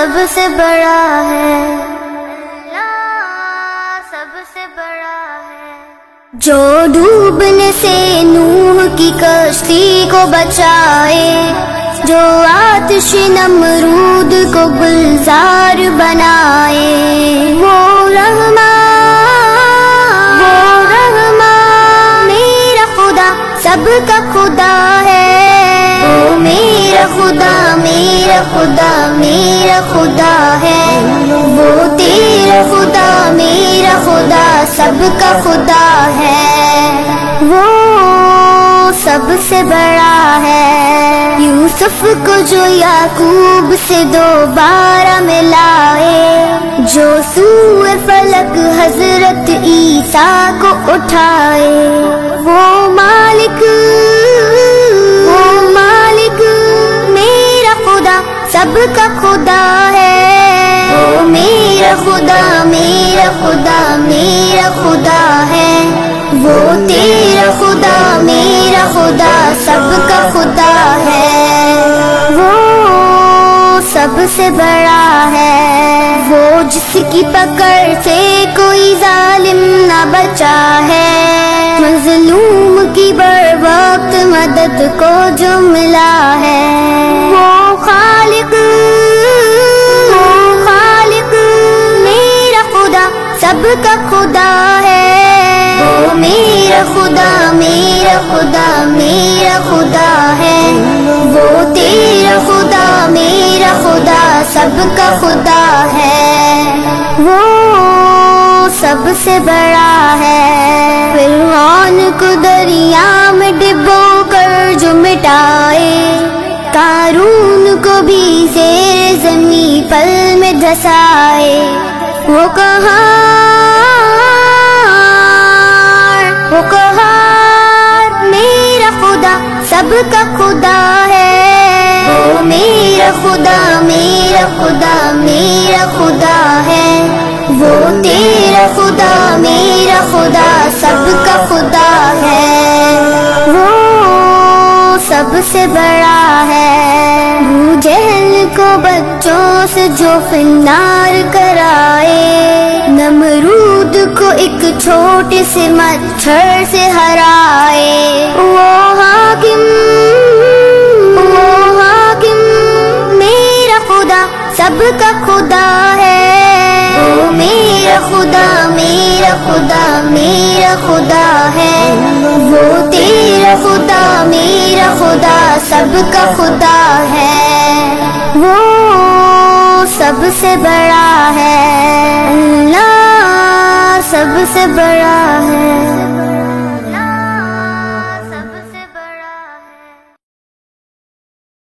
سب سے بڑا ہے، اللہ سب سے بڑا ہے۔ جو ڈوبنے سے نوح کی کشتی کو بچائے، جو آتش نمرود کو گلزار بنائے، وہ رحمان میرا خدا سب کا خدا ہے، وہ میرا خدا میرا خدا میرا خدا ہے، وہ تیرا خدا میرا خدا سب کا خدا ہے، وہ سب سے بڑا ہے۔ یوسف کو جو یعقوب سے دوبارہ ملائے، جو سوئے فلک حضرت عیسیٰ کو اٹھائے، وہ مالک میرا خدا سب کا خدا ہے، وہ میرا خدا میرا خدا میرا خدا ہے، وہ تیرا خدا میرا خدا سب کا خدا ہے، وہ سب سے بڑا ہے۔ وہ جس کی پکڑ سے کوئی ظالم نہ بچا ہے، مظلوم کی بر وقت مدد کو جو ملا ہے، وہ خالق میرا خدا سب کا خدا ہے، وہ میرا خدا میرا خدا میرا خدا ہے، وہ تیرا خدا میرا خدا سب کا خدا ہے، وہ سب سے بڑا ہے۔ فرعون کو دریا میں ڈبو کر جو مٹائے، قارون کو بھی زیر زمین پل میں دھسائے، وہ قہار میرا خدا سب کا خدا ہے، وہ میرا خدا میرا خدا میرا خدا ہے، وہ تیرا خدا میرا خدا سب کا خدا ہے، وہ سب سے بڑا ہے۔ ابو جہل کو بچوں سے جو فنار کرائے، نمرود کو ایک چھوٹے سے مچھر سے ہرائے، وہ حاکم میرا خدا سب کا خدا ہے، وہ میرا خدا میرا خدا میرا خدا ہے، وہ تیرا خدا میرا خدا سب کا خدا ہے، وہ سب سے بڑا ہے، اللہ سب سے بڑا ہے۔